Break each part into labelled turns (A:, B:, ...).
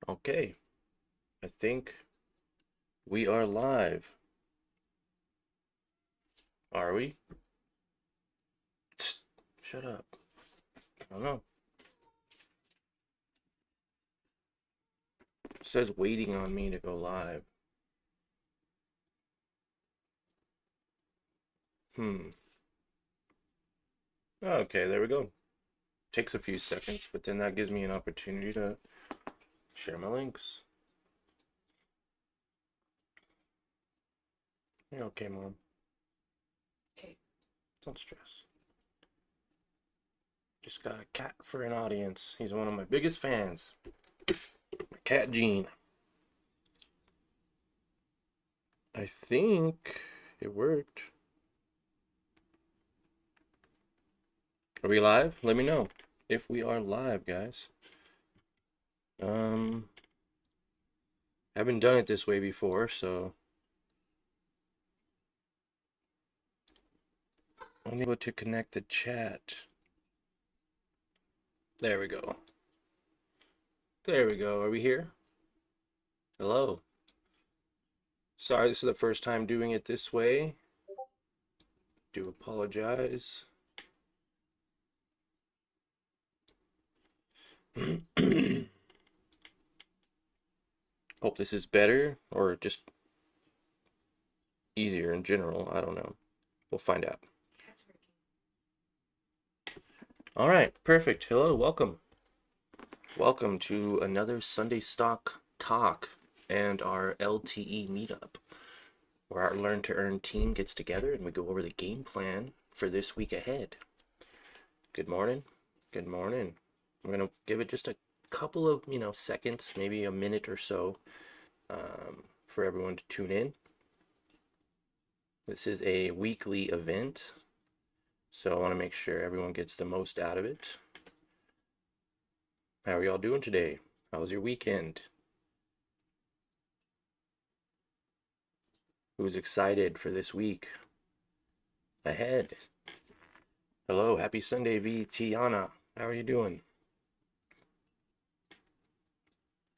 A: Okay, I think we are live. Are we? Tsk, shut up. I don't know. It says waiting on me to go live. Hmm. Okay, there we go. Takes a few seconds, but then that gives me an opportunity to share my links. You're okay, Mom.
B: Okay.
A: Don't stress. Just got a cat for an audience. He's one of my biggest fans. My cat Gene. I think it worked. Are we live? Let me know if we are live, guys. Haven't done it this way before, so I'm able to connect the chat. There we go. There we go. Are we here? Hello. Sorry, this is the first time doing it this way. Do apologize. Hope this is better or just easier in general. I don't know. We'll find out. All right, perfect. Hello, welcome. Welcome to another Sunday Stock Talk and our LTE meetup, where our Learn to Earn team gets together and we go over the game plan for this week ahead. Good morning. Good morning. I'm going to give it just a couple of, seconds, maybe a minute or so, for everyone to tune in. This is a weekly event, so I want to make sure everyone gets the most out of it. How are y'all doing today? How was your weekend? Who's excited for this week ahead? Hello, happy Sunday, V. Tiana. How are you doing?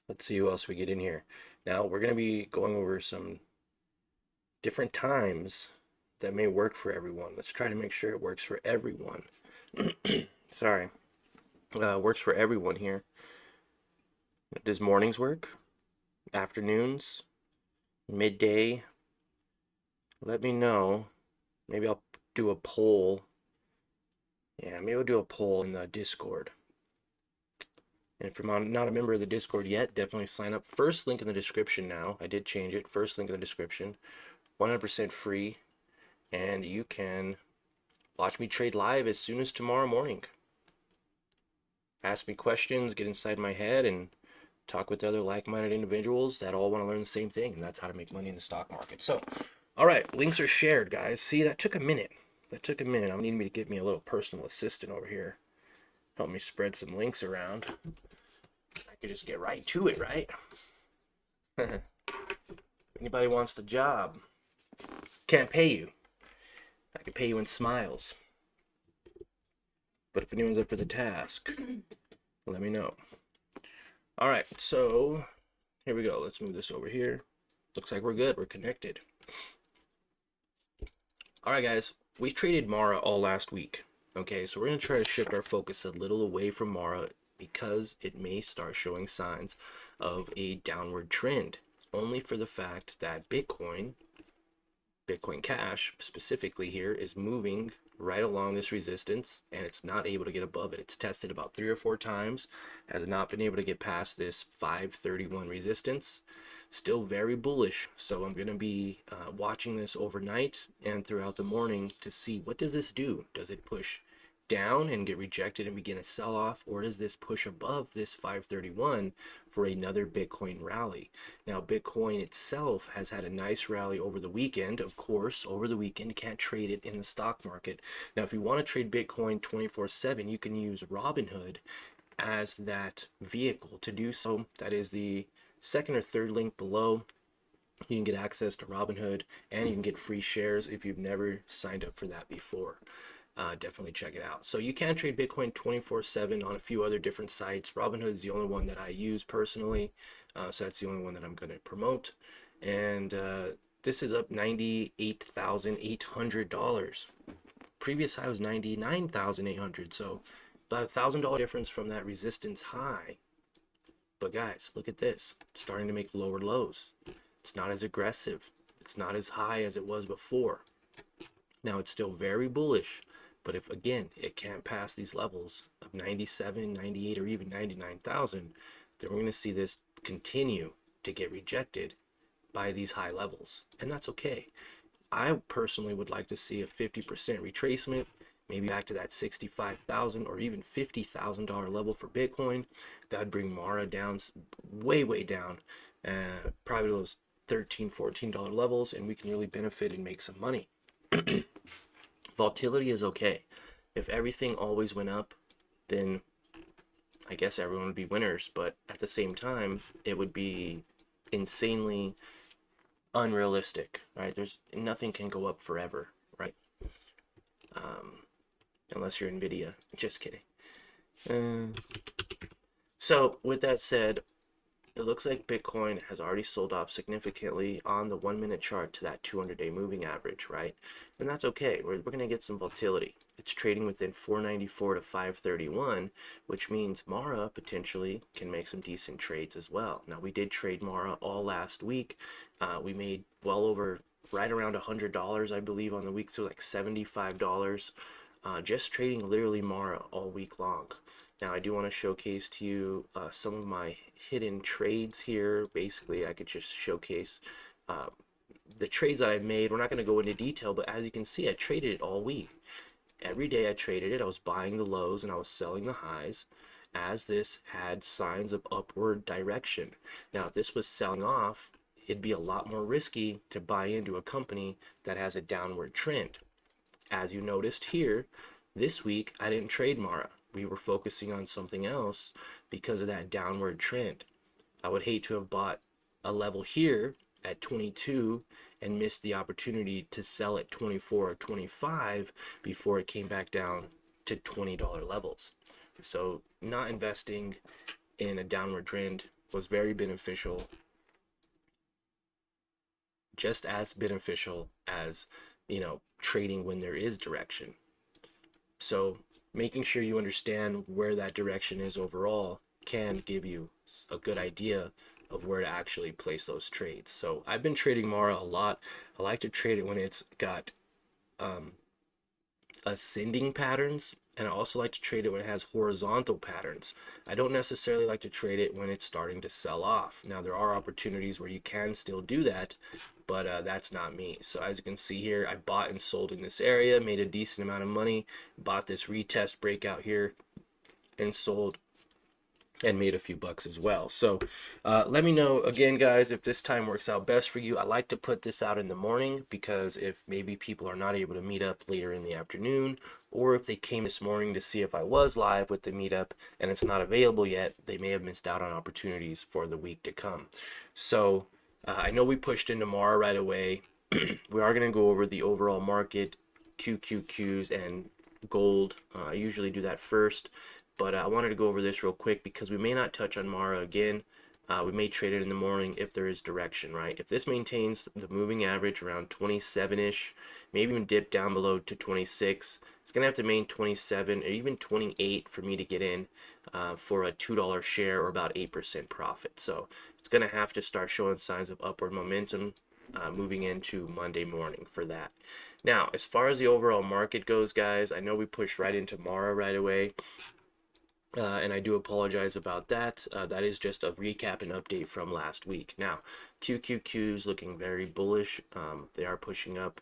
A: Let's see who else we get in here. Now, we're going to be going over some different times that may work for everyone. Let's try to make sure it works for everyone. Sorry. Works for everyone here. Does mornings work? Afternoons? Midday? Let me know. Maybe I'll do a poll. Yeah, maybe I'll do a poll in the Discord. And if you're not a member of the Discord yet, definitely sign up. First link in the description now. I did change it. First link in the description. 100% free. And you can watch me trade live as soon as tomorrow morning. Ask me questions, get inside my head, and talk with other like-minded individuals that all want to learn the same thing, and that's how to make money in the stock market. So, all right, links are shared, guys. See, that took a minute. I'm needing me to get me a little personal assistant over here. Help me spread some links around. I could just get right to it, right? Anybody wants the job? Can't pay you. I could pay you in smiles. But if anyone's up for the task, let me know. All right, so here we go. Let's move this over here. Looks like we're good. We're connected. All right, guys. We traded Mara all last week. Okay, so we're going to try to shift our focus a little away from Mara because it may start showing signs of a downward trend, only for the fact that Bitcoin Cash specifically here is moving right along this resistance and it's not able to get above it. It's tested about 3 or 4 times, has not been able to get past this 531 resistance. Still very bullish, so I'm going to be watching this overnight and throughout the morning to see what does this do. Does it push down and get rejected and begin a sell-off, or does this push above this 531 for another Bitcoin rally? Now, Bitcoin itself has had a nice rally over the weekend. Of course, over the weekend, you can't trade it in the stock market. Now, if you want to trade Bitcoin 24/7, you can use Robinhood as that vehicle to do so. That is the second or third link below. You can get access to Robinhood and you can get free shares if you've never signed up for that before. definitely check it out. So you can trade Bitcoin 24/7 on a few other different sites. Robinhood is the only one that I use personally, so that's the only one that I'm going to promote. And this is up $98,800. Previous high was $99,800, so about $1,000 difference from that resistance high. But guys, look at this. It's starting to make lower lows. It's not as aggressive. It's not as high as it was before. Now it's still very bullish, but if again it can't pass these levels of 97, 98, or even 99,000, then we're going to see this continue to get rejected by these high levels, and that's okay. I personally would like to see a 50% retracement, maybe back to that 65,000 or even $50,000 level for Bitcoin. That would bring Mara down way down, probably those $13, $14 levels, and we can really benefit and make some money. Volatility is okay. If everything always went up, then I guess everyone would be winners, but at the same time, it would be insanely unrealistic, right? There's nothing can go up forever, right? Unless you're Nvidia. Just kidding. So with that said, it looks like Bitcoin has already sold off significantly on the 1 minute chart to that 200-day moving average, right? And that's okay. We're going to get some volatility. It's trading within 494 to 531, which means Mara potentially can make some decent trades as well. Now, we did trade Mara all last week. We made well over right around $100, I believe, on the week, so like $75. Just trading literally Mara all week long. Now I do want to showcase to you some of my hidden trades here. Basically, I could just showcase the trades that I've made. We're not going to go into detail, but as you can see, I traded it all week. Every day I traded it. I was buying the lows and I was selling the highs as this had signs of upward direction. Now, if this was selling off, it'd be a lot more risky to buy into a company that has a downward trend. As you noticed here, this week I didn't trade Mara. We were focusing on something else because of that downward trend. I would hate to have bought a level here at 22 and missed the opportunity to sell at 24 or 25 before it came back down to $20 levels. So not investing in a downward trend was very beneficial, just as beneficial as, trading when there is direction. So making sure you understand where that direction is overall can give you a good idea of where to actually place those trades. So I've been trading Mara a lot. I like to trade it when it's got ascending patterns, and I also like to trade it when it has horizontal patterns. I don't necessarily like to trade it when it's starting to sell off. Now, there are opportunities where you can still do that, but that's not me. So as you can see here, I bought and sold in this area, made a decent amount of money, bought this retest breakout here, and sold and made a few bucks as well. So let me know again, guys, if this time works out best for you. I like to put this out in the morning because if maybe people are not able to meet up later in the afternoon, or if they came this morning to see if I was live with the meetup and it's not available yet, they may have missed out on opportunities for the week to come. So I know we pushed into Mara right away. We are going to go over the overall market, QQQs, and gold. I usually do that first. But I wanted to go over this real quick because we may not touch on Mara again. We may trade it in the morning if there is direction, right? If this maintains the moving average around 27-ish, maybe even dip down below to 26, it's going to have to maintain 27 or even 28 for me to get in for a $2 share or about 8% profit. So it's going to have to start showing signs of upward momentum moving into Monday morning for that. Now, as far as the overall market goes, guys, I know we pushed right into Mara right away. And I do apologize about that. That is just a recap and update from last week. Now, QQQ's looking very bullish. They are pushing up.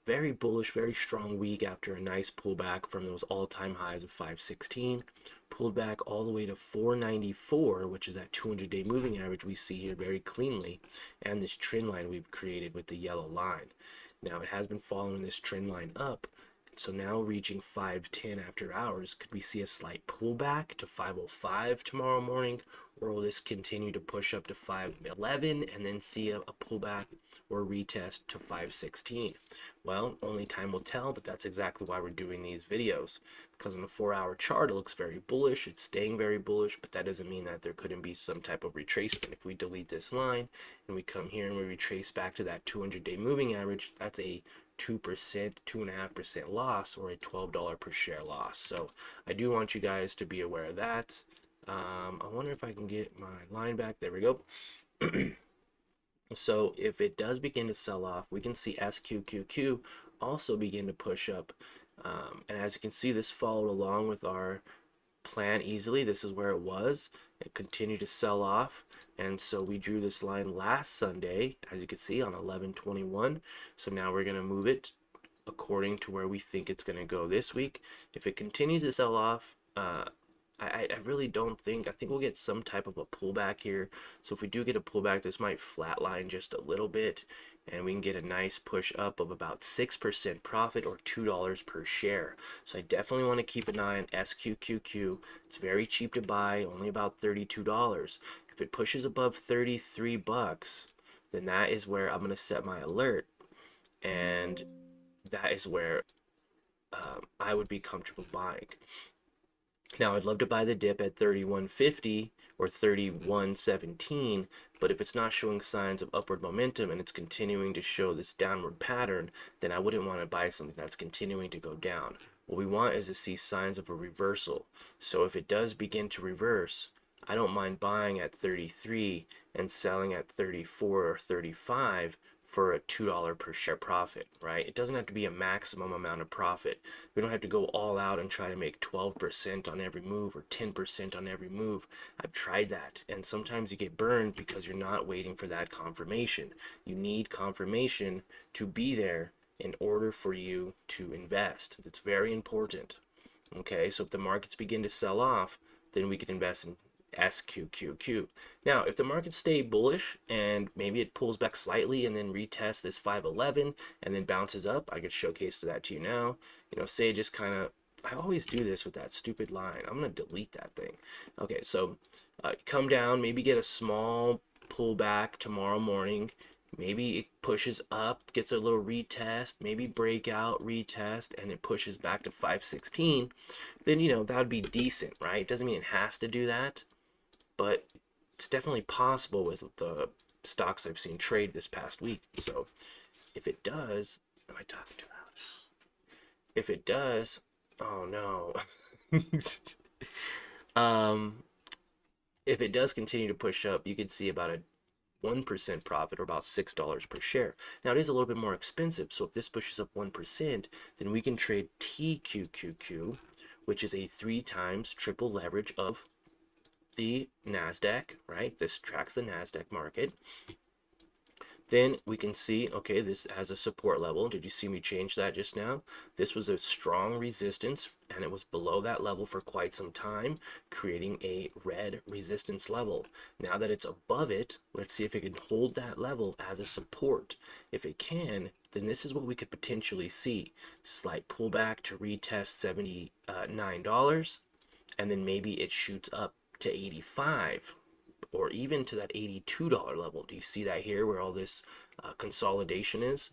A: Very bullish, very strong week after a nice pullback from those all-time highs of 516. Pulled back all the way to 494, which is that 200-day moving average we see here very cleanly, and this trend line we've created with the yellow line. Now, it has been following this trend line up. So now reaching 510 after hours, could we see a slight pullback to 505 tomorrow morning? or will this continue to push up to 511 and then see a pullback or retest to 516? Well, only time will tell, but that's exactly why we're doing these videos. Because on the 4-hour chart, it looks very bullish. It's staying very bullish, but that doesn't mean that there couldn't be some type of retracement. If we delete this line and we come here and we retrace back to that 200-day moving average, that's a 2%, 2.5% loss, or a $12 per share loss. So I do want you guys to be aware of that. I wonder if I can get my line back. There we go. So if it does begin to sell off, we can see SQQQ also begin to push up. And as you can see, this followed along with our plan easily. This is where it was. It continued to sell off. And so we drew this line last Sunday, as you can see, on 11/21. So now we're going to move it according to where we think it's going to go this week. If it continues to sell off, I really don't think, I think we'll get some type of a pullback here. So if we do get a pullback, this might flatline just a little bit, and we can get a nice push up of about 6% profit, or $2 per share. So I definitely want to keep an eye on SQQQ. It's very cheap to buy, only about $32. If it pushes above 33 bucks, then that is where I'm going to set my alert, and that is where I would be comfortable buying. Now, I'd love to buy the dip at 31.50 or 31.17, but if it's not showing signs of upward momentum and it's continuing to show this downward pattern, then I wouldn't want to buy something that's continuing to go down. What we want is to see signs of a reversal. So if it does begin to reverse, I don't mind buying at 33 and selling at 34 or 35 for a $2 per share profit, right? It doesn't have to be a maximum amount of profit. We don't have to go all out and try to make 12% on every move or 10% on every move. I've tried that, and sometimes you get burned because you're not waiting for that confirmation. You need confirmation to be there in order for you to invest. That's very important. Okay, so if the markets begin to sell off, then we can invest in SQQQ. Now, if the markets stay bullish and maybe it pulls back slightly and then retests this 511 and then bounces up, I could showcase that to you now. You know, say just kind of, I always do this with that stupid line. I'm going to delete that thing. Okay, so come down, maybe get a small pullback tomorrow morning. Maybe it pushes up, gets a little retest, maybe breakout, retest, and it pushes back to 516. Then, you know, that would be decent, right? It doesn't mean it has to do that, but it's definitely possible with the stocks I've seen trade this past week. So if it does, am I talking too loud? If it does, oh no. If it does continue to push up, you could see about a 1% profit, or about $6 per share. Now it is a little bit more expensive, so if this pushes up 1%, then we can trade TQQQ, which is a 3 times triple leverage of the NASDAQ, right? This tracks the NASDAQ market. Then we can see, okay, this has a support level. Did you see me change that just now? This was a strong resistance, and it was below that level for quite some time, creating a red resistance level. Now that it's above it, let's see if it can hold that level as a support. If it can, then this is what we could potentially see. Slight pullback to retest $79, and then maybe it shoots up to 85, or even to that $82 level. Do you see that here where all this consolidation is?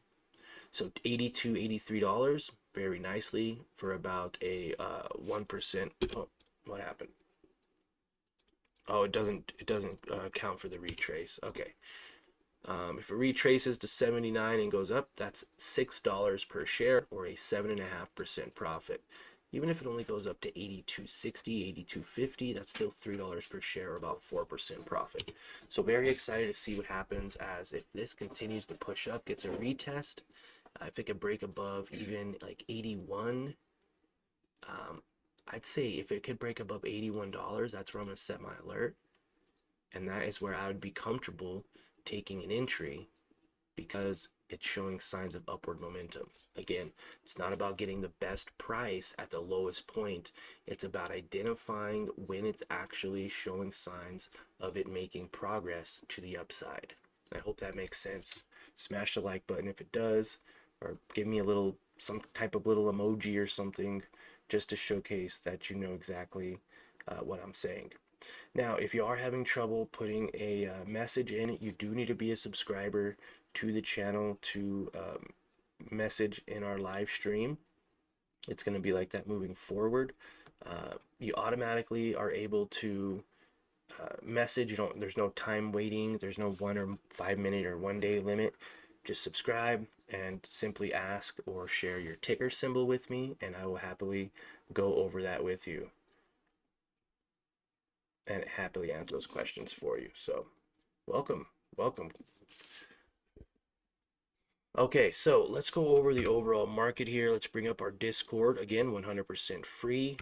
A: So $82, $83 very nicely for about a 1%. Oh, what happened? Oh, it doesn't count for the retrace. Okay. If it retraces to 79 and goes up, that's $6 per share, or a 7.5% profit. Even if it only goes up to 82.60, 82.50, that's still $3 per share, or about 4% profit. So very excited to see what happens as if this continues to push up, gets a retest. If it could break above even like 81, I'd say if it could break above $81, that's where I'm going to set my alert. And that is where I would be comfortable taking an entry, because it's showing signs of upward momentum. Again, it's not about getting the best price at the lowest point. It's about identifying when it's actually showing signs of it making progress to the upside. I hope that makes sense. Smash the like button if it does, or give me a little, some type of little emoji or something, just to showcase that you know exactly what I'm saying. Now, if you are having trouble putting a message in, you do need to be a subscriber to the channel to message in our live stream. It's going to be like that moving forward. You automatically are able to message. You don't. There's no time waiting. There's no 1 or 5 minute or 1 day limit. Just subscribe and simply ask or share your ticker symbol with me, and I will happily go over that with you and happily answer those questions for you. So, welcome, welcome. Okay, so let's go over the overall market here. Let's bring up our Discord again, 100% free.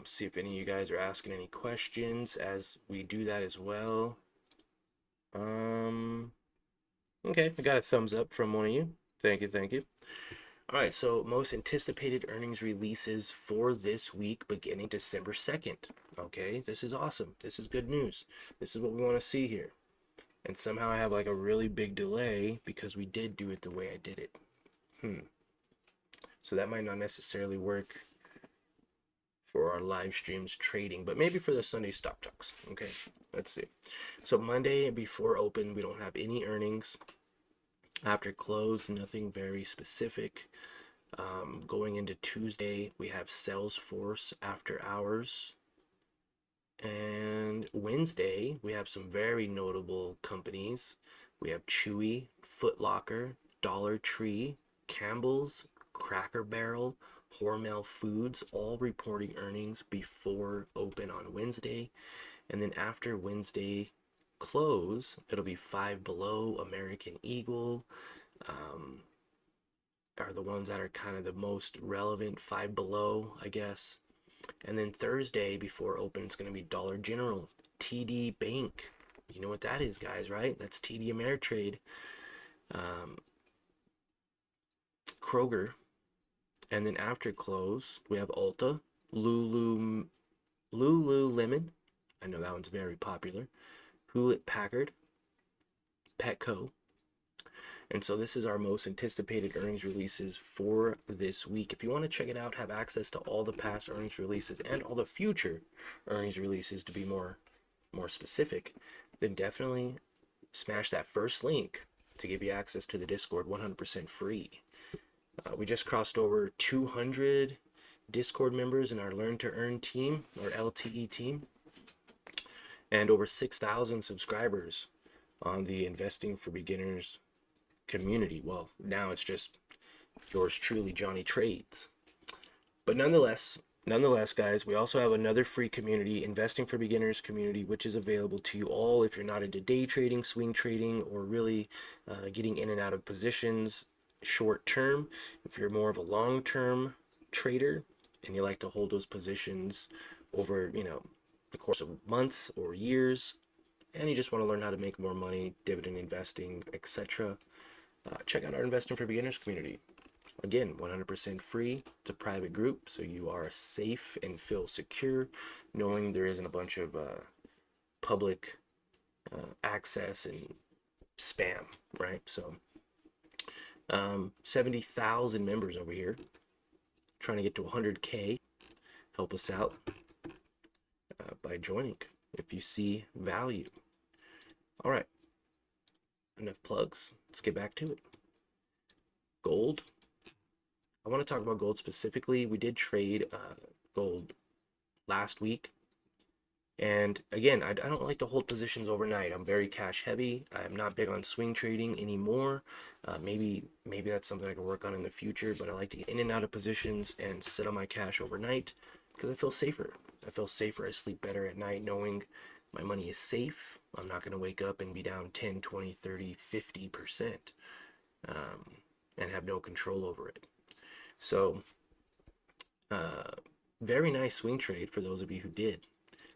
A: See if any of you guys are asking any questions as we do that as well. Okay, I got a thumbs up from one of you. Thank you, thank you. All right, so most anticipated earnings releases for this week beginning December 2nd. Okay, this is awesome. This is good news. This is what we want to see here. And somehow I have like a really big delay because we did do it the way I did it. So that might not necessarily work for our live streams trading, but maybe for the Sunday stock talks. Okay, let's see. So Monday before open, we don't have any earnings. After close, nothing very specific. Going into Tuesday, we have Salesforce after hours. And Wednesday, we have some very notable companies. We have Chewy, Foot Locker, Dollar Tree, Campbell's, Cracker Barrel, Hormel Foods, all reporting earnings before open on Wednesday. And then after Wednesday close, it'll be Five Below, American Eagle, are the ones that are kind of the most relevant. Five Below, I guess. And then Thursday before open, it's going to be Dollar General, TD Bank. You know what that is, guys, right? That's TD Ameritrade. Kroger. And then after close, we have Ulta, Lululemon. I know that one's very popular. Hewlett Packard, Petco. And so this is our most anticipated earnings releases for this week. If you want to check it out, have access to all the past earnings releases and all the future earnings releases to be more specific, then definitely smash that first link to give you access to the Discord 100% free. We just crossed over 200 Discord members in our Learn to Earn team, or LTE team, and over 6,000 subscribers on the Investing for Beginners community. Well, now it's just yours truly, Johnny Trades. But nonetheless, guys, we also have another free community, Investing for Beginners community, which is available to you all if you're not into day trading, swing trading, or really getting in and out of positions short term. If you're more of a long-term trader and you like to hold those positions over, the course of months or years, and you just want to learn how to make more money, dividend investing, etc., check out our Investing for Beginners community. Again, 100% free. It's a private group, so you are safe and feel secure knowing there isn't a bunch of public access and spam, right? So 70,000 members over here, trying to get to 100K. Help us out by joining if you see value. All right, enough plugs. Let's get back to it. Gold. I want to talk about gold specifically. We did trade gold last week. And again, I don't like to hold positions overnight. I'm very cash heavy. I'm not big on swing trading anymore. Maybe that's something I can work on in the future, but I like to get in and out of positions and sit on my cash overnight because I feel safer. I sleep better at night knowing my money is safe. I'm not going to wake up and be down 10, 20, 30, 50% and have no control over it. So, very nice swing trade for those of you who did.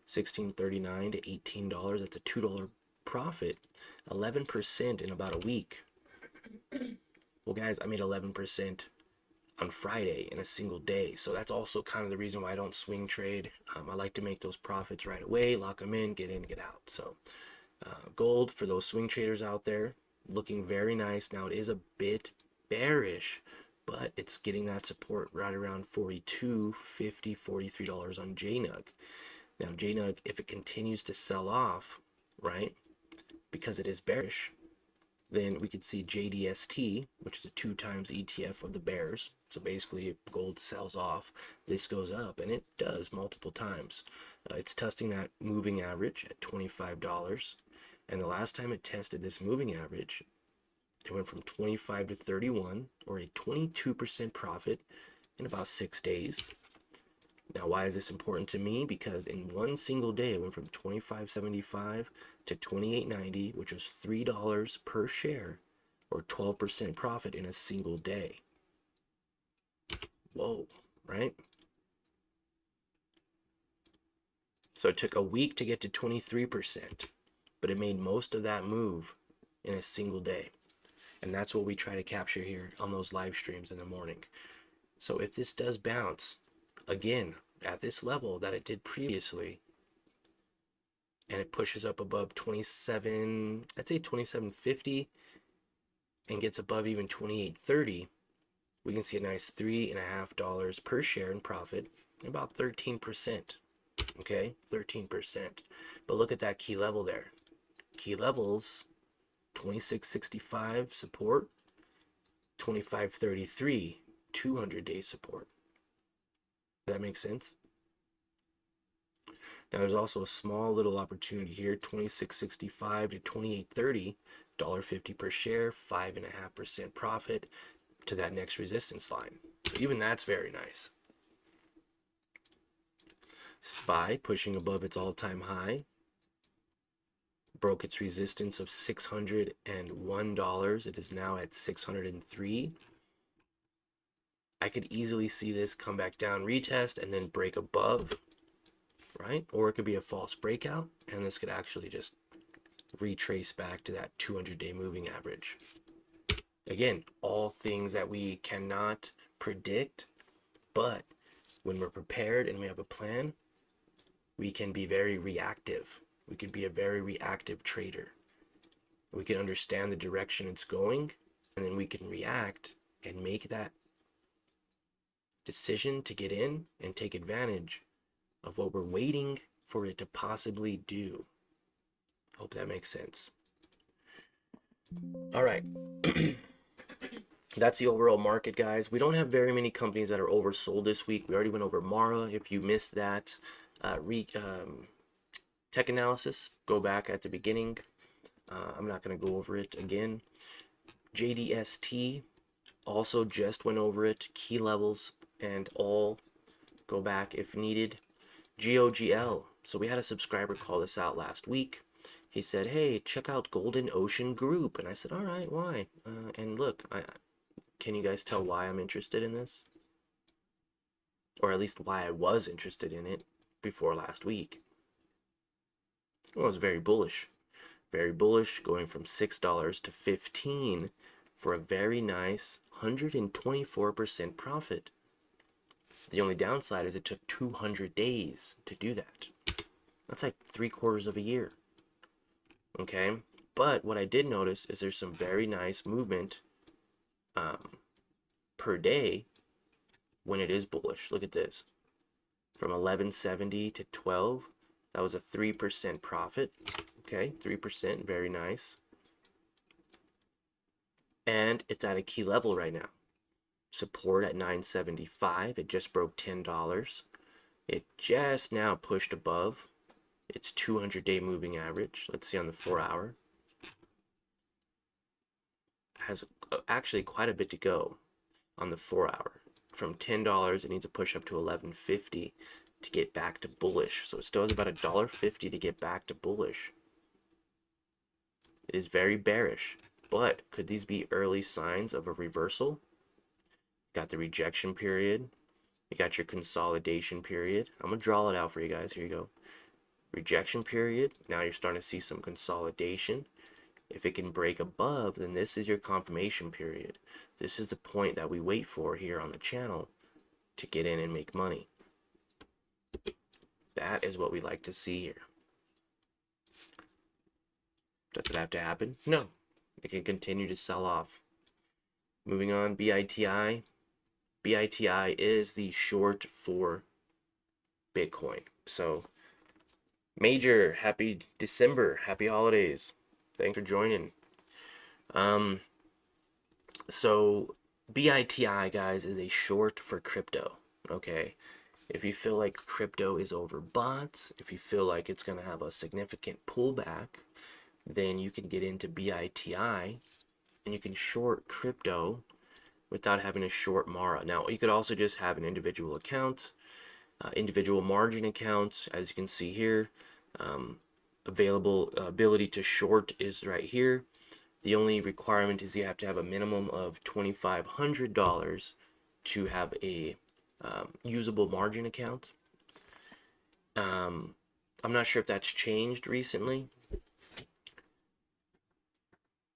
A: $16.39 to $18. That's a $2 profit. 11% in about a week. Well, guys, I made 11% on Friday in a single day. So that's also kind of the reason why I don't swing trade. I like to make those profits right away, lock them in, get get out. So gold, for those swing traders out there, looking very nice. Now it is a bit bearish, but it's getting that support right around $42, $50, $43 on JNUG. Now, JNUG, if it continues to sell off, right, because it is bearish, then we could see JDST, which is a 2 times ETF of the bears. So basically, if gold sells off, this goes up, and it does multiple times. It's testing that moving average at $25. And the last time it tested this moving average, it went from 25 to 31, or a 22% profit in about 6 days. Now, why is this important to me? Because in one single day, it went from $25.75 to $28.90, which was $3 per share, or 12% profit in a single day. Whoa, right? So it took a week to get to 23%, but it made most of that move in a single day. And that's what we try to capture here on those live streams in the morning. So if this does bounce, again, at this level that it did previously, and it pushes up above 27, I'd say 27.50, and gets above even 28.30, we can see a nice $3.50 per share in profit, about 13%. Okay, 13%. But look at that key level there. Key levels, 26.65 support, 25.33 200-day support. Does that make sense? Now there's also a small little opportunity here, 26.65 to 28.30, $1.50 per share, 5.5% profit to that next resistance line. So even that's very nice. SPY pushing above its all-time high, broke its resistance of $601. It is now at $603. I could easily see this come back down, retest, and then break above, right? Or it could be a false breakout, and this could actually just retrace back to that 200-day moving average. Again, all things that we cannot predict, but when we're prepared and we have a plan, we can be very reactive. We could be a very reactive trader. We can understand the direction it's going, and then we can react and make that decision to get in and take advantage of what we're waiting for it to possibly do. Hope that makes sense. All right. That's the overall market, guys. We don't have very many companies that are oversold this week. We already went over Mara. If you missed that tech analysis, go back at the beginning. I'm not going to go over it again. JDST also just went over it. Key levels and all. Go back if needed. GOGL. So we had a subscriber call this out last week. He said, hey, check out Golden Ocean Group. And I said, all right, why? And look, can you guys tell why I'm interested in this? Or at least why I was interested in it before last week. Well, it was very bullish. Very bullish, going from $6 to $15 for a very nice 124% profit. The only downside is it took 200 days to do that. That's like 3/4 of a year. Okay, but what I did notice is there's some very nice movement per day when it is bullish. Look at this. From 1170 to 12, that was a 3% profit. Okay, 3%, very nice. And it's at a key level right now. Support at 975. It just broke $10. It just now pushed above its 200-day moving average. Let's see on the 4-hour. Has actually quite a bit to go on the 4-hour. From $10, it needs to push up to $11.50 to get back to bullish. So it still has about $1.50 to get back to bullish. It is very bearish, but could these be early signs of a reversal? Got the rejection period. You got your consolidation period. I'm going to draw it out for you guys. Here you go. Rejection period. Now you're starting to see some consolidation. If it can break above, then this is your confirmation period. This is the point that we wait for here on the channel to get in and make money. That is what we like to see here. Does it have to happen? No. It can continue to sell off. Moving on, BITI. BITI is the short for Bitcoin. So Major, happy December, happy holidays. Thanks for joining. Um, so BITI, guys, is a short for crypto. Okay. If you feel like crypto is overbought, if you feel like it's going to have a significant pullback, then you can get into BITI and you can short crypto without having to short Mara. Now, you could also just have an individual account, individual margin accounts, as you can see here. Available ability to short is right here. The only requirement is you have to have a minimum of $2,500 to have a usable margin account. I'm not sure if that's changed recently.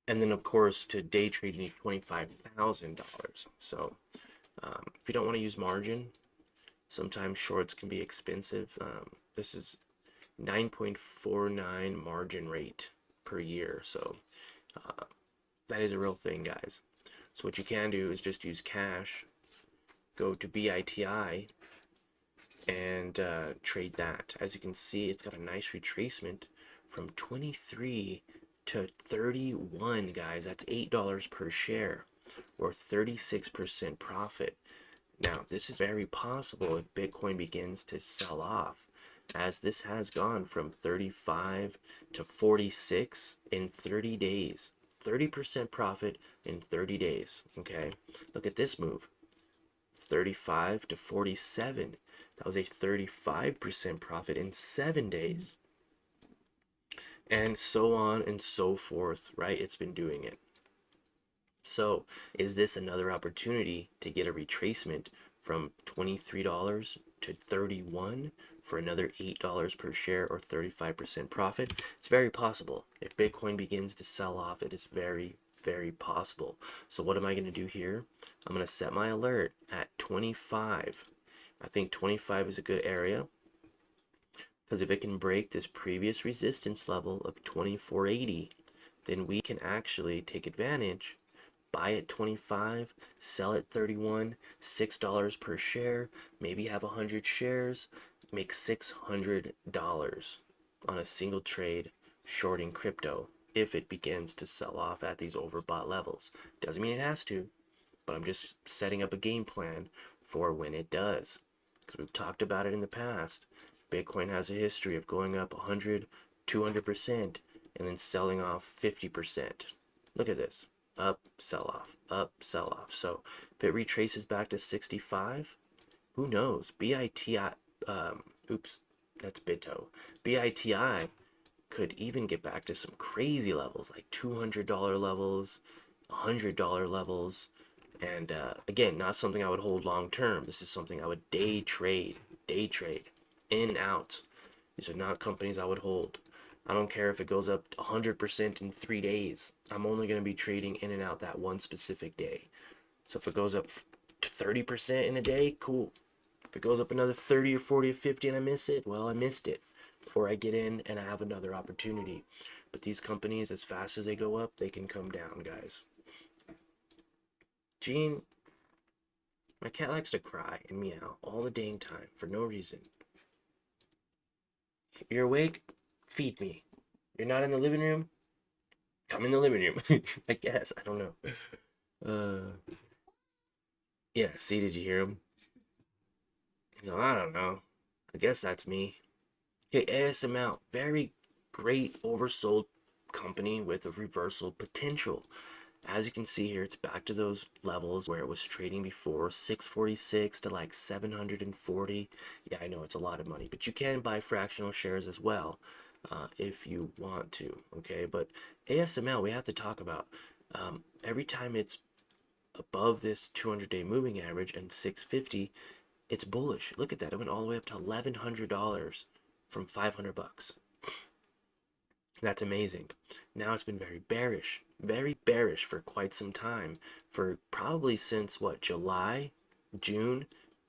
A: And then, of course, to day trade, you need $25,000. So if you don't want to use margin, sometimes shorts can be expensive. This is 9.49 margin rate per year. So that is a real thing, guys. So what you can do is just use cash, go to BITI, and trade that. As you can see, it's got a nice retracement from 23 to 31, guys. That's $8 per share, or 36% profit. Now, this is very possible if Bitcoin begins to sell off, as this has gone from 35 to 46 in 30 days. 30% profit in 30 days, okay? Look at this move. 35 to 47. That was a 35% profit in 7 days. And so on and so forth, right? It's been doing it. So, is this another opportunity to get a retracement from $23 to 31 for another $8 per share or 35% profit? It's very possible. If Bitcoin begins to sell off, it is very, very possible. So what am I going to do here? I'm going to set my alert at 25. I think 25 is a good area, because if it can break this previous resistance level of 2480, then we can actually take advantage, buy at 25, sell at 31, $6 per share, maybe have 100 shares, make $600 on a single trade shorting crypto if it begins to sell off at these overbought levels. Doesn't mean it has to, but I'm just setting up a game plan for when it does, because we've talked about it in the past. Bitcoin has a history of going up 100, 200%, and then selling off 50%. Look at this. Up, sell off, up, sell off. So if it retraces back to 65, who knows? Oops, that's Bito. BITI could even get back to some crazy levels, like $200 levels, $100 levels. And again, not something I would hold long term. This is something I would day trade, in and out. These are not companies I would hold. I don't care if it goes up 100% in 3 days. I'm only going to be trading in and out that one specific day. So if it goes up to 30% in a day, cool. If it goes up another 30 or 40 or 50 and I miss it, well, I missed it. Or I get in and I have another opportunity. But these companies, as fast as they go up, they can come down, guys. Gene, my cat likes to cry and meow all the dang time for no reason. You're awake? Feed me. You're not in the living room? Come in the living room. I guess. I don't know. Yeah, see, did you hear him? So I don't know. I guess that's me. Okay, ASML. Very great oversold company with a reversal potential. As you can see here, it's back to those levels where it was trading before, 646 to like 740. Yeah, I know it's a lot of money, but you can buy fractional shares as well if you want to, okay? But ASML, we have to talk about. Every time it's above this 200-day moving average and 650, it's bullish. Look at that. It went all the way up to $1,100 from 500 bucks. That's amazing. Now it's been very bearish for quite some time. For probably since what, July, June,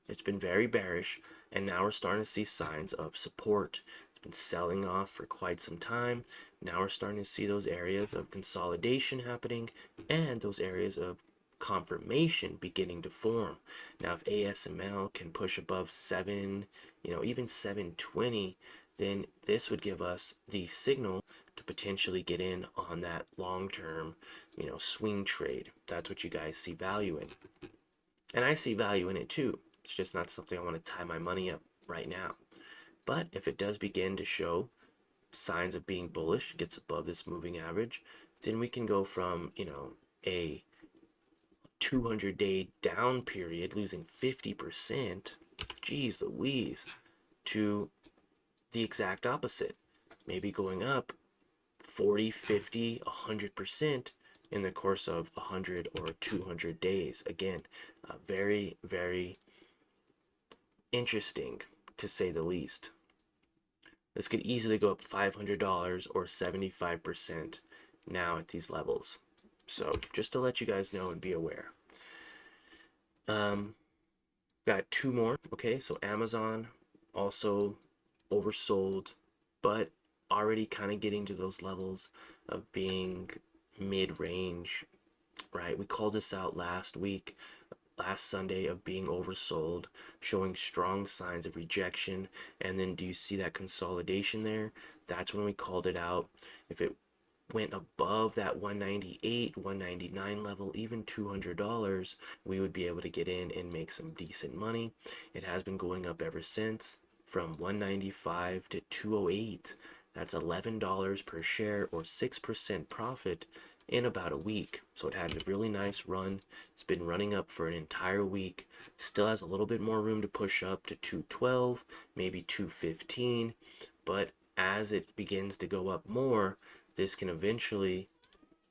A: it's been very bearish, and now we're starting to see signs of support. It's been selling off for quite some time. Now we're starting to see those areas of consolidation happening and those areas of confirmation beginning to form. Now if ASML can push above 7, even 720, then this would give us the signal to potentially get in on that long-term, swing trade. That's what you guys see value in. And I see value in it too. It's just not something I want to tie my money up right now. But if it does begin to show signs of being bullish, gets above this moving average, then we can go from, a 200-day down period, losing 50%, geez Louise, to the exact opposite. Maybe going up 40, 50, 100% in the course of 100 or 200 days. Again, very, very interesting to say the least. This could easily go up $500 or 75% now at these levels. So just to let you guys know and be aware. Got two more. Okay, so Amazon also oversold, but already kind of getting to those levels of being mid-range, right? We called this out last Sunday, of being oversold, showing strong signs of rejection. And then do you see that consolidation there? That's when we called it out. If it went above that 198, 199 level, even $200, we would be able to get in and make some decent money. It has been going up ever since, from 195 to 208. That's $11 per share, or 6% profit in about a week. So it had a really nice run. It's been running up for an entire week. Still has a little bit more room to push up to 212, maybe 215. But as it begins to go up more, this can eventually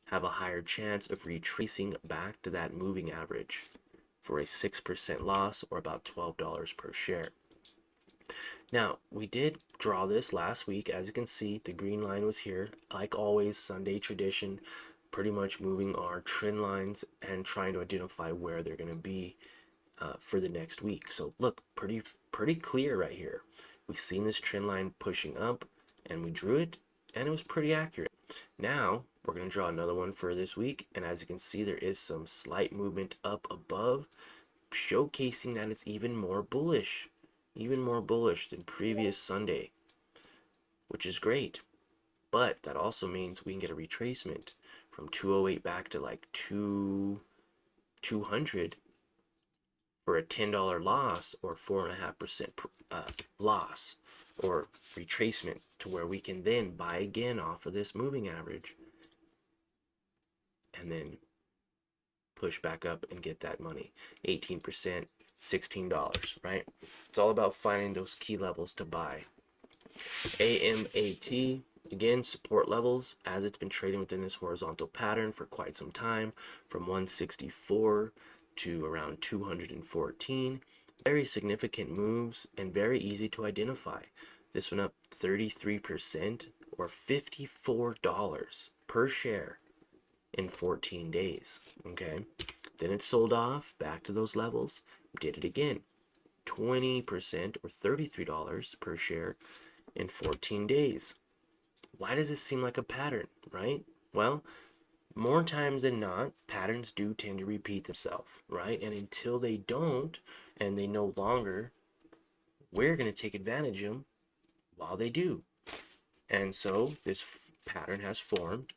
A: have a higher chance of retracing back to that moving average for a 6% loss, or about $12 per share. Now, we did draw this last week. As you can see, the green line was here. Like always, Sunday tradition, pretty much moving our trend lines and trying to identify where they're going to be for the next week. So look, pretty clear right here. We've seen this trend line pushing up, and we drew it, and it was pretty accurate. Now, we're going to draw another one for this week, and as you can see, there is some slight movement up above, showcasing that it's even more bullish than previous Sunday, which is great. But that also means we can get a retracement from 208 back to like 200 for a $10 loss, or 4.5% loss, or retracement, to where we can then buy again off of this moving average and then push back up and get that money. 18%, $16, right? It's all about finding those key levels to buy. AMAT, again, support levels, as it's been trading within this horizontal pattern for quite some time, from 164 to around 214. Very significant moves and very easy to identify. This went up 33%, or $54 per share in 14 days. Okay, then it sold off back to those levels, did it again, 20%, or $33 per share in 14 days. Why does this seem like a pattern, right? Well, more times than not, patterns do tend to repeat themselves, right? And until they don't, and they no longer, we're going to take advantage of them while they do. And so this pattern has formed.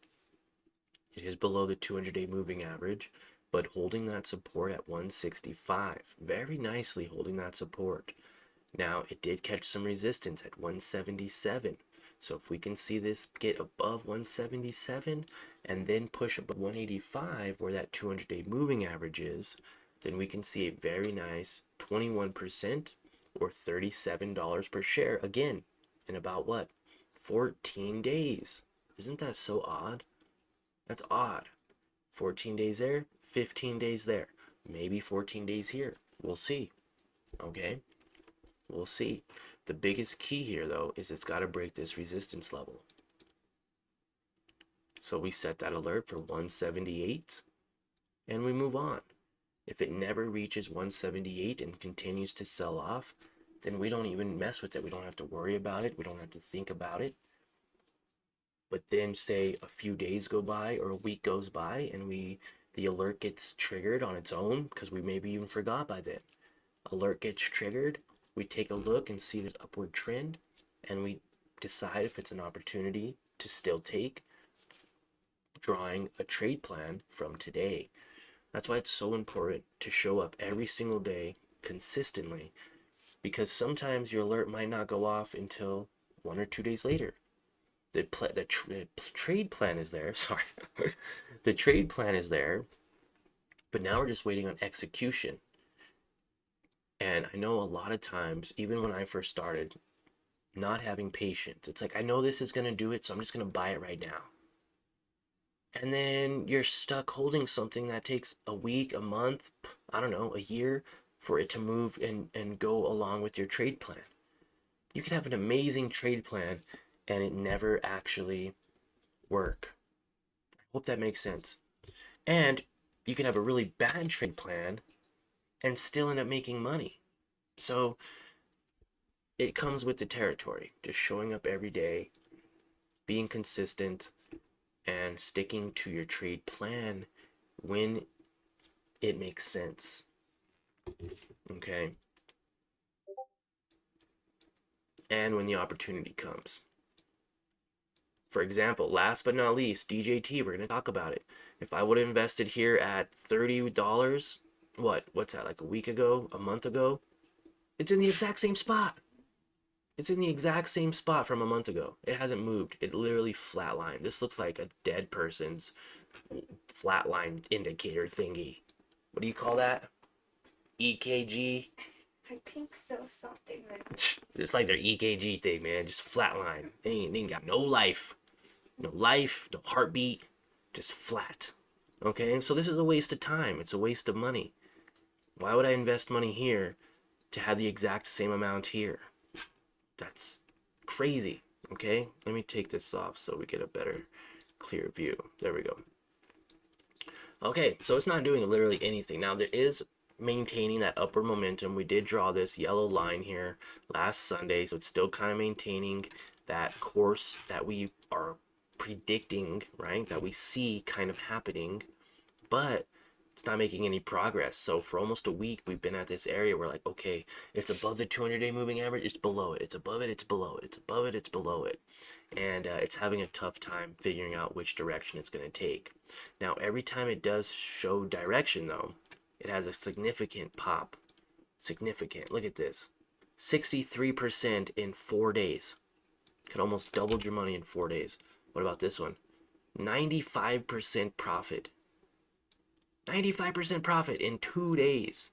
A: It is below the 200-day moving average, but holding that support at 165. Very nicely holding that support. Now, it did catch some resistance at 177. So if we can see this get above 177 and then push above 185, where that 200-day moving average is, then we can see a very nice 21%, or $37 per share, again, in about what? 14 days. Isn't that so odd? That's odd. 14 days there, 15 days there, maybe 14 days here. We'll see. Okay? We'll see. The biggest key here, though, is it's got to break this resistance level. So we set that alert for 178, and we move on. If it never reaches 178 and continues to sell off, then we don't even mess with it. We don't have to worry about it. We don't have to think about it. But then, say a few days go by or a week goes by, and the alert gets triggered on its own, because we maybe even forgot by then. Alert gets triggered, we take a look and see this upward trend, and we decide if it's an opportunity to still take, drawing a trade plan from today. That's why it's so important to show up every single day consistently, because sometimes your alert might not go off until 1 or 2 days later. The trade plan is there. Sorry, the trade plan is there, but now we're just waiting on execution. And I know a lot of times, even when I first started, not having patience. It's like, I know this is going to do it, so I'm just going to buy it right now. And then you're stuck holding something that takes a week, a month, I don't know, a year for it to move and go along with your trade plan. You could have an amazing trade plan and it never actually work. I hope that makes sense. And you can have a really bad trade plan and still end up making money. So it comes with the territory, just showing up every day, being consistent, and sticking to your trade plan when it makes sense. Okay? And when the opportunity comes. For example, last but not least, DJT, we're going to talk about it. If I would have invested here at $30, what's that, like a week ago, a month ago? It's in the exact same spot. It's in the exact same spot from a month ago. It hasn't moved. It literally flatlined. This looks like a dead person's flatline indicator thingy. What do you call that? EKG?
B: I think so, something like that.
A: It's like their EKG thing, man. Just flatline. They ain't got no life. No life, no heartbeat. Just flat. Okay? So this is a waste of time. It's a waste of money. Why would I invest money here to have the exact same amount here? That's crazy. Okay? Let me take this off so we get a better, clear view. There we go. Okay, so it's not doing literally anything. Now there is maintaining that upward momentum. We did draw this yellow line here last Sunday, so it's still kind of maintaining that course that we are predicting, right? That we see kind of happening, but it's not making any progress. So for almost a week, we've been at this area where, like, okay, it's above the 200-day moving average, it's below it, it's above it, it's below it, it's above it, it's below it. And it's having a tough time figuring out which direction it's going to take. Now, every time it does show direction, though, it has a significant pop. Significant. Look at this. 63% in 4 days. Could almost doubled your money in 4 days. What about this one? 95% profit. 95% profit in 2 days.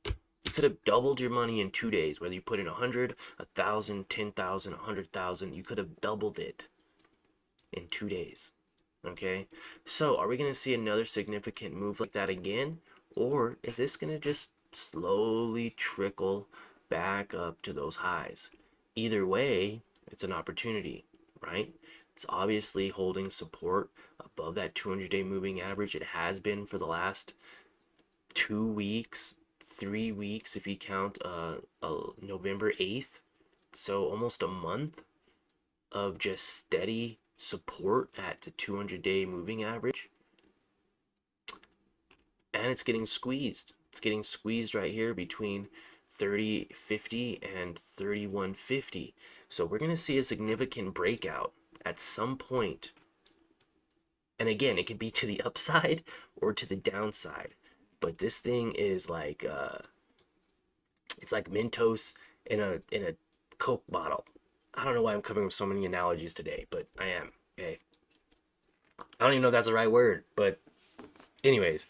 A: You could have doubled your money in 2 days, whether you put in 100, 1,000, 10,000, 100,000. You could have doubled it in 2 days. Okay? So, are we going to see another significant move like that again? Or is this going to just slowly trickle back up to those highs? Either way, it's an opportunity, right? It's obviously holding support above that 200-day moving average. It has been for the last 2 weeks, 3 weeks if you count November 8th. So almost a month of just steady support at the 200-day moving average. And it's getting squeezed. It's getting squeezed right here between 30.50 and 31.50. So we're going to see a significant breakout at some point. And again, it could be to the upside or to the downside. But this thing is like it's like Mentos in a Coke bottle. I don't know why I'm coming with so many analogies today, but I am. Okay. I don't even know if that's the right word, but anyways,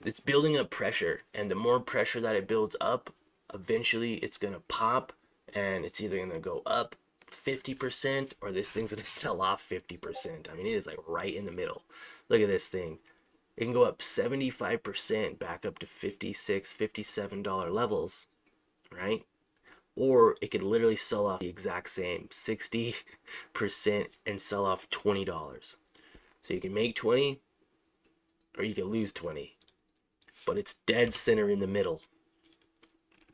A: it's building up pressure, and the more pressure that it builds up, eventually it's gonna pop, and it's either gonna go up 50% or this thing's gonna sell off 50%. I mean, it is like right in the middle. Look at this thing. It can go up 75% back up to $56, $57 levels, right? Or it could literally sell off the exact same 60% and sell off $20. So you can make 20 or you can lose 20. But it's dead center in the middle.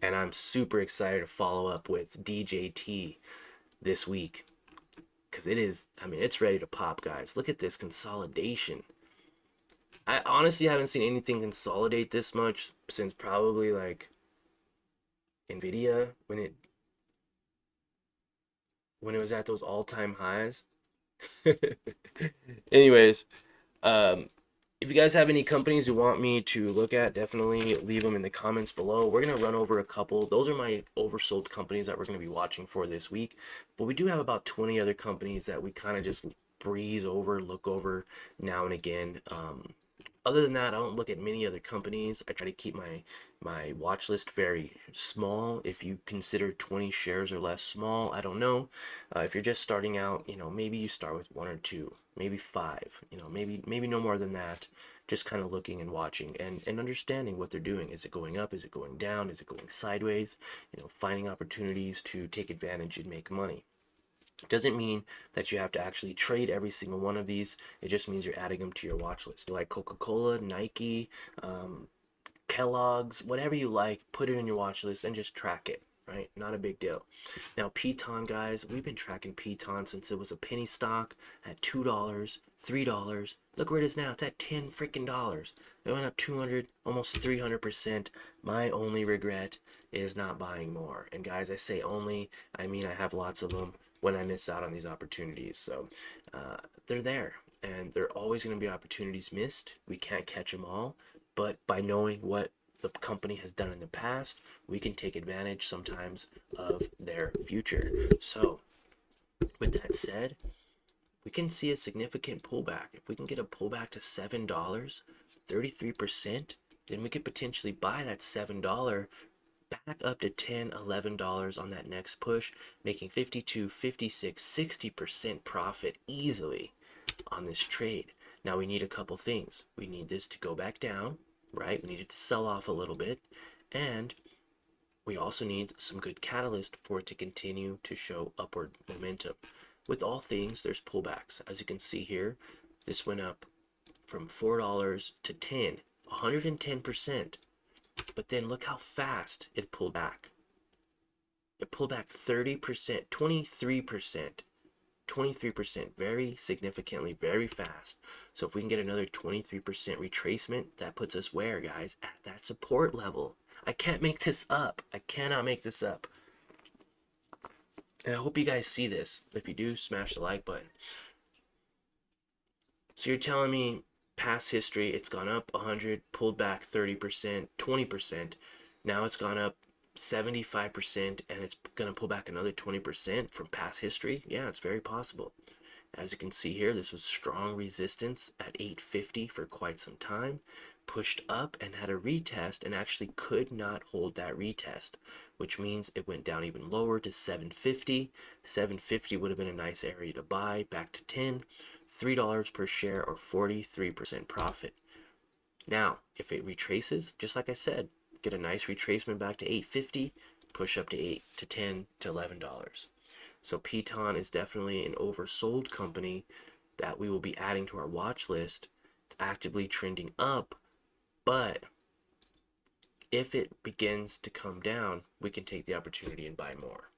A: And I'm super excited to follow up with DJT this week. Because it is, I mean, it's ready to pop, guys. Look at this consolidation. I honestly haven't seen anything consolidate this much since probably like Nvidia when when it was at those all-time highs. Anyways, um, if you guys have any companies you want me to look at, definitely leave them in the comments below. We're going to run over a couple. Those are my oversold companies that we're going to be watching for this week. But we do have about 20 other companies that we kind of just breeze over, look over now and again. Other than that, I don't look at many other companies. I try to keep my watch list very small. If you consider 20 shares or less small, I don't know. If you're just starting out, maybe you start with one or two, maybe five, maybe no more than that. Just kind of looking and watching and understanding what they're doing. Is it going up? Is it going down? Is it going sideways? Finding opportunities to take advantage and make money. Doesn't mean that you have to actually trade every single one of these. It just means you're adding them to your watch list. Like Coca-Cola, Nike, Kellogg's, whatever you like, put it in your watch list and just track it, right? Not a big deal. Now, Piton, guys, we've been tracking Piton since it was a penny stock at $2, $3. Look where it is now. It's at 10 freaking dollars. It went up 200, almost 300%. My only regret is not buying more. And guys, I say only, I mean I have lots of them when I miss out on these opportunities. So they're there, and there are always going to be opportunities missed. We can't catch them all, but by knowing what the company has done in the past, we can take advantage sometimes of their future. So with that said, we can see a significant pullback. If we can get a pullback to $7, 33%, then we could potentially buy that $7 back up to $10, $11 on that next push, making 52, 56, 60% profit easily on this trade. Now we need a couple things. We need this to go back down, right? We need it to sell off a little bit, and we also need some good catalyst for it to continue to show upward momentum. With all things, there's pullbacks. As you can see here, this went up from $4 to 10, 110%. But then look how fast it pulled back. It pulled back 30%, 23%, 23%, very significantly, very fast. So if we can get another 23% retracement, that puts us where, guys? At that support level. I can't make this up. I cannot make this up. And I hope you guys see this. If you do, smash the like button. So you're telling me past history, it's gone up 100, pulled back 30%, 20%. Now it's gone up 75%, and it's going to pull back another 20% from past history? Yeah, it's very possible. As you can see here, this was strong resistance at 850 for quite some time, pushed up and had a retest and actually could not hold that retest, which means it went down even lower to 750. 750 would have been a nice area to buy, back to 10, $3 per share or 43% profit. Now, if it retraces, just like I said, get a nice retracement back to 850, push up to 8 to 10 to $11. So Piton is definitely an oversold company that we will be adding to our watch list. It's actively trending up, but if it begins to come down, we can take the opportunity and buy more.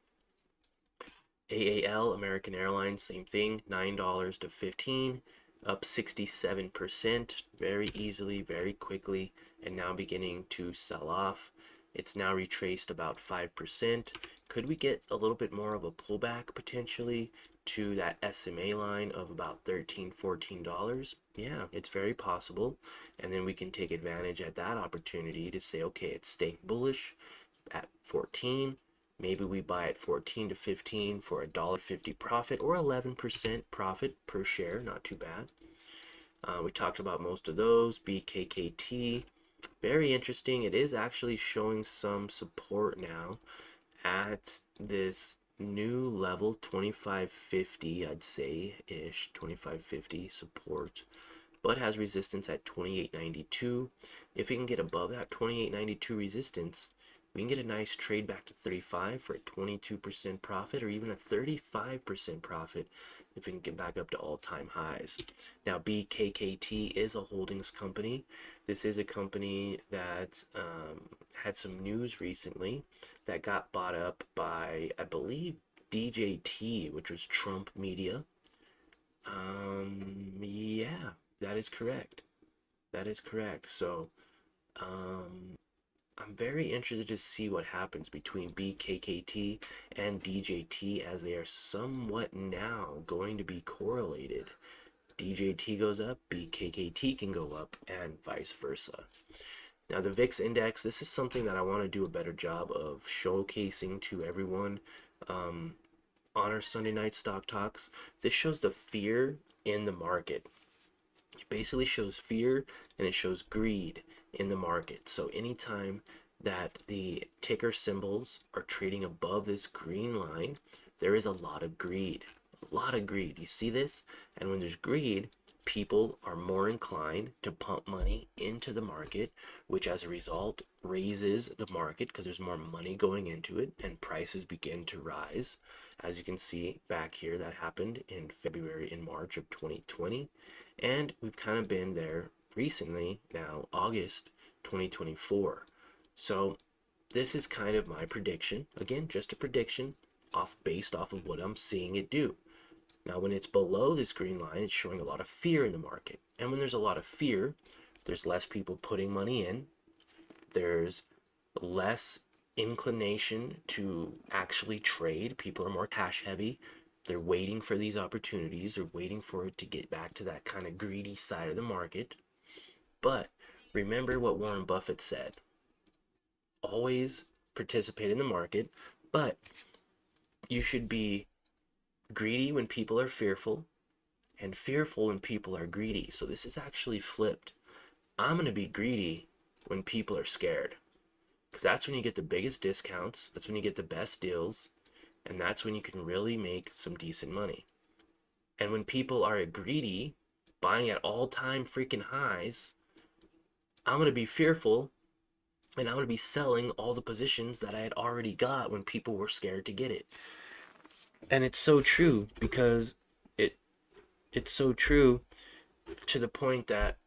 A: AAL, American Airlines, same thing, $9 to 15, up 67%, very easily, very quickly, and now beginning to sell off. It's now retraced about 5%. Could we get a little bit more of a pullback potentially to that SMA line of about $13, $14? Yeah, it's very possible. And then we can take advantage at that opportunity to say, okay, it's staying bullish at 14. Maybe we buy at 14 to 15 for $1.50 profit or 11% profit per share. Not too bad. We talked about most of those. BKKT, very interesting. It is actually showing some support now at this new level, 2550, I'd say ish, 2550 support, but has resistance at 2892. If we can get above that 2892 resistance, we can get a nice trade back to 35 for a 22% profit or even a 35% profit if we can get back up to all-time highs. Now, BKKT is a holdings company. This is a company that had some news recently that got bought up by, I believe, DJT, which was Trump Media. Yeah, that is correct. That is correct. So, I'm very interested to see what happens between BKKT and DJT, as they are somewhat now going to be correlated. DJT goes up, BKKT can go up, and vice versa. Now the VIX index, this is something that I want to do a better job of showcasing to everyone on our Sunday night stock talks. This shows the fear in the market. It basically shows fear and it shows greed in the market. So anytime that the ticker symbols are trading above this green line, there is a lot of greed. A lot of greed. You see this? And when there's greed, people are more inclined to pump money into the market, which as a result raises the market because there's more money going into it and prices begin to rise. As you can see back here, that happened in February and March of 2020. And we've kind of been there recently now, August 2024. So this is kind of my prediction. Again, just a prediction based off of what I'm seeing it do. Now, when it's below this green line, it's showing a lot of fear in the market. And when there's a lot of fear, there's less people putting money in. There's less inclination to actually trade. People are more cash heavy. They're waiting for these opportunities. They're waiting for it to get back to that kind of greedy side of the market. But remember what Warren Buffett said. Always participate in the market, but you should be greedy when people are fearful and fearful when people are greedy. So this is actually flipped. I'm going to be greedy when people are scared, because that's when you get the biggest discounts. That's when you get the best deals. And that's when you can really make some decent money. And when people are greedy, buying at all-time freaking highs, I'm going to be fearful and I'm going to be selling all the positions that I had already got when people were scared to get it. And it's so true, because it's so true to the point that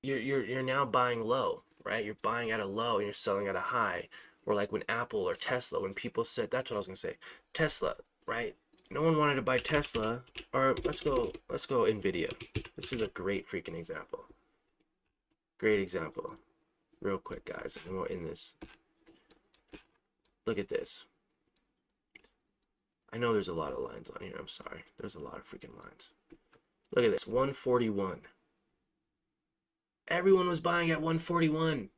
A: you're now buying low, right? You're buying at a low and you're selling at a high. Or like when Apple or Tesla, when people said, that's what I was gonna say, Tesla, right? No one wanted to buy Tesla. Or let's go Nvidia. This is a great freaking example. Great example. Real quick, guys, and we'll end this. Look at this. I know there's a lot of lines on here. I'm sorry. There's a lot of freaking lines. Look at this. 141. Everyone was buying at 141.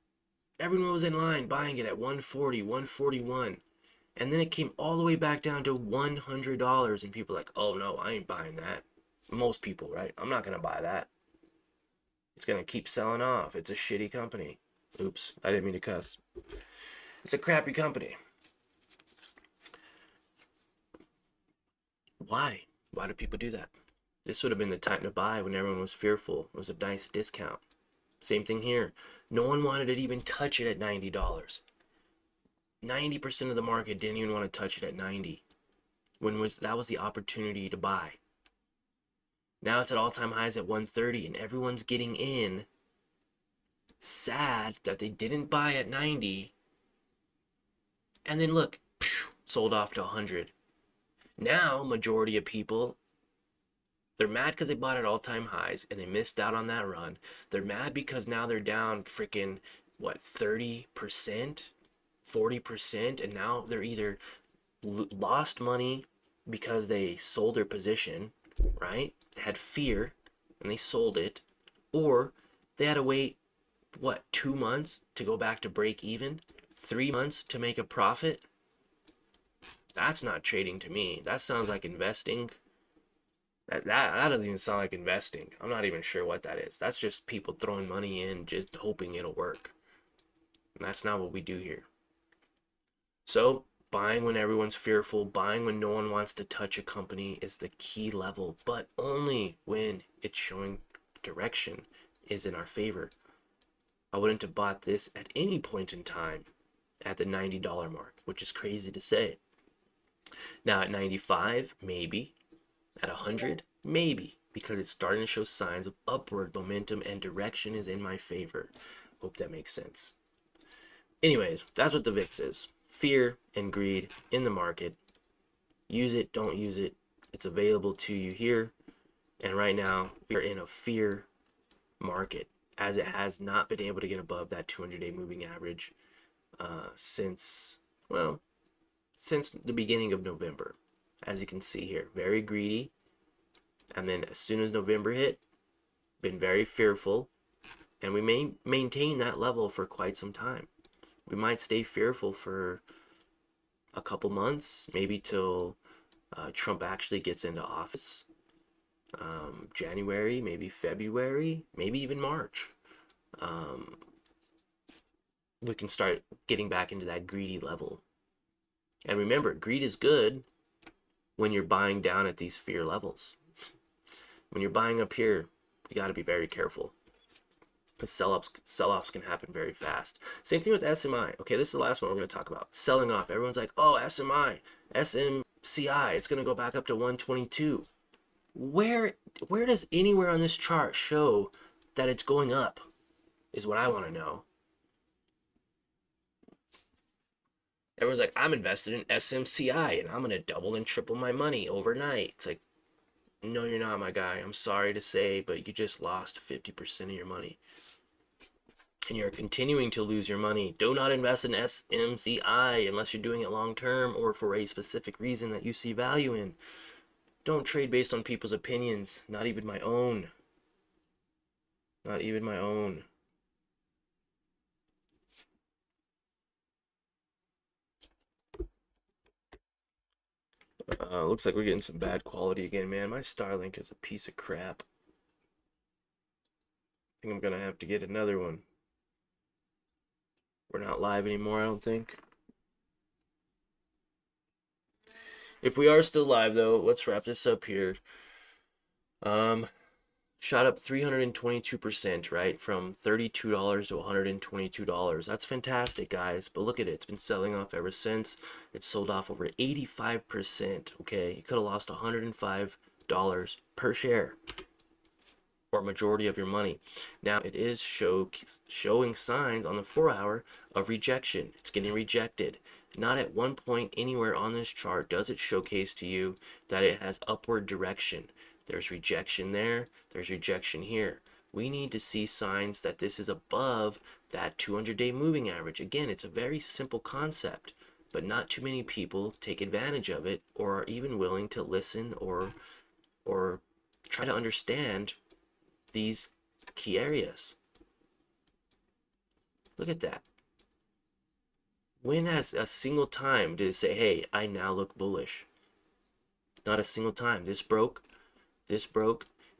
A: Everyone was in line buying it at 140, 141. And then it came all the way back down to $100. And people are like, oh no, I ain't buying that. Most people, right? I'm not going to buy that. It's going to keep selling off. It's a shitty company. Oops, I didn't mean to cuss. It's a crappy company. Why? Why do people do that? This would have been the time to buy when everyone was fearful. It was a nice discount. Same thing here. No one wanted to even touch it at $90. 90% of the market didn't even want to touch it at 90. That was the opportunity to buy. Now it's at all-time highs at 130 and everyone's getting in, sad that they didn't buy at 90. And then look, sold off to 100. Now, majority of people, they're mad because they bought at all-time highs and they missed out on that run. They're mad because now they're down freaking, 30%, 40%, and now they're either lost money because they sold their position, right? They had fear and they sold it, or they had to wait, 2 months to go back to break even? 3 months to make a profit? That's not trading to me. That sounds like investing. That doesn't even sound like investing. I'm not even sure what that is. That's just people throwing money in, just hoping it'll work. And that's not what we do here. So, buying when everyone's fearful, buying when no one wants to touch a company is the key level, but only when it's showing direction is in our favor. I wouldn't have bought this at any point in time at the $90 mark, which is crazy to say. Now at 95, maybe. At 100, maybe, because it's starting to show signs of upward momentum and direction is in my favor. Hope that makes sense. Anyways, that's what the VIX is. Fear and greed in the market. Use it, don't use it. It's available to you here. And right now, we're in a fear market. as it has not been able to get above that 200-day moving average since, well, since the beginning of November. As you can see here, very greedy. And then as soon as November hit, been very fearful. And we may maintain that level for quite some time. We might stay fearful for a couple months, maybe till Trump actually gets into office. January, maybe February, maybe even March. We can start getting back into that greedy level. And remember, greed is good when you're buying down at these fear levels. When you're buying up here, you got to be very careful, because sell-offs can happen very fast. Same thing with SMI. Okay, this is the last one we're going to talk about. Selling off. Everyone's like, oh, SMCI, it's going to go back up to 122. Where does anywhere on this chart show that it's going up, is what I want to know. Everyone's like, I'm invested in SMCI and I'm going to double and triple my money overnight. It's like, no, you're not, my guy. I'm sorry to say, but you just lost 50% of your money. And you're continuing to lose your money. Do not invest in SMCI unless you're doing it long term or for a specific reason that you see value in. Don't trade based on people's opinions, not even my own. Not even my own. Looks like we're getting some bad quality again, man. My Starlink is a piece of crap. I think I'm gonna have to get another one. We're not live anymore, I don't think. If we are still live, though, let's wrap this up here. Shot up 322%, right? From $32 to $122. That's fantastic, guys. But look at it. It's been selling off ever since. It's sold off over 85%, okay? You could have lost $105 per share, or majority of your money. Now, it is showing signs on the 4-hour of rejection. It's getting rejected. Not at one point anywhere on this chart does it showcase to you that it has upward direction. There's rejection there. There's rejection here. We need to see signs that this is above that 200-day moving average. Again, it's a very simple concept, but not too many people take advantage of it or are even willing to listen or try to understand these key areas. Look at that. When has a single time did it say, hey, I now look bullish? Not a single time. This broke,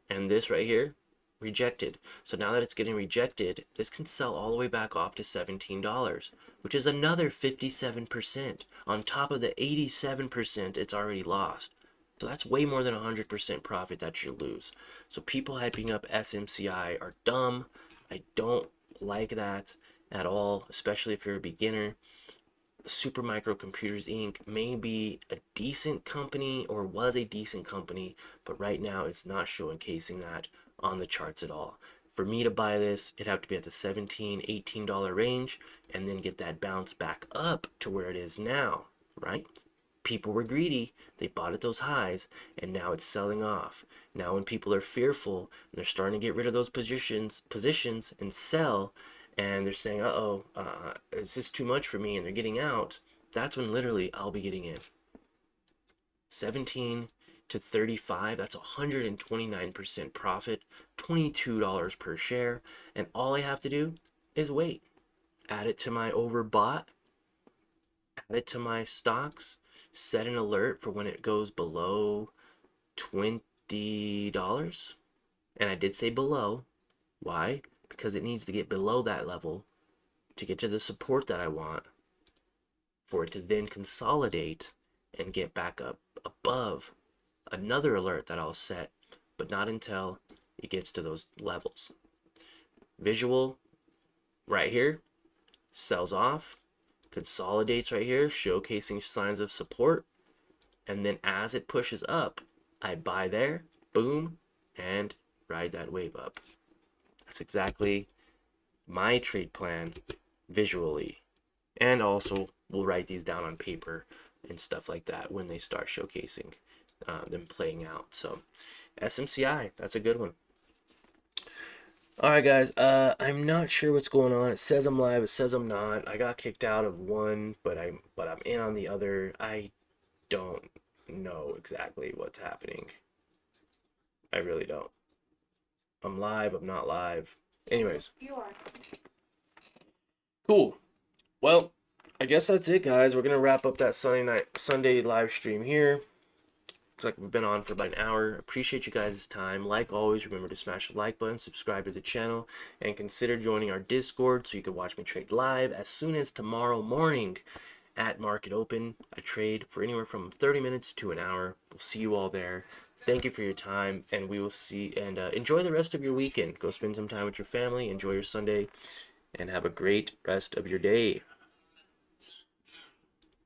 A: and this right here, rejected. So now that it's getting rejected, this can sell all the way back off to $17, which is another 57% on top of the 87% it's already lost. So that's way more than 100% profit that you lose. So people hyping up SMCI are dumb. I don't like that at all, especially if you're a beginner. Supermicro Computers Inc. may be a decent company, or was a decent company, but right now it's not showcasing that on the charts at all. For me to buy this, it'd have to be at the $17, $18 range, and then get that bounce back up to where it is now, right? People were greedy, they bought at those highs, and now it's selling off. Now when people are fearful and they're starting to get rid of those positions and sell, and they're saying, uh-oh, is this too much for me, and they're getting out, that's when literally I'll be getting in. 17 to 35, that's 129% profit, $22 per share, and all I have to do is wait. Add it to my overbought, add it to my stocks, set an alert for when it goes below $20. And I did say below. Why? Because it needs to get below that level to get to the support that I want, for it to then consolidate and get back up above. Another alert that I'll set, but not until it gets to those levels. Visual right here, sells off, consolidates right here, showcasing signs of support, and then as it pushes up, I buy there, boom, and ride that wave up. That's exactly my trade plan visually. And also, we'll write these down on paper and stuff like that when they start showcasing them playing out. So, SMCI, that's a good one. All right, guys. I'm not sure what's going on. It says I'm live. It says I'm not. I got kicked out of one, but I'm in on the other. I don't know exactly what's happening. I really don't. I'm live. I'm not live. Anyways,
B: You are.
A: cool. Well, I guess that's it, guys. We're gonna wrap up that Sunday live stream here. Looks like we've been on for about an hour. Appreciate you guys' time. Like always, remember to smash the like button, subscribe to the channel, and consider joining our Discord so you can watch me trade live as soon as tomorrow morning at Market Open. I trade for anywhere from 30 minutes to an hour. We'll see you all there. Thank you for your time, and we will see. And enjoy the rest of your weekend. Go spend some time with your family. Enjoy your Sunday, and have a great rest of your day.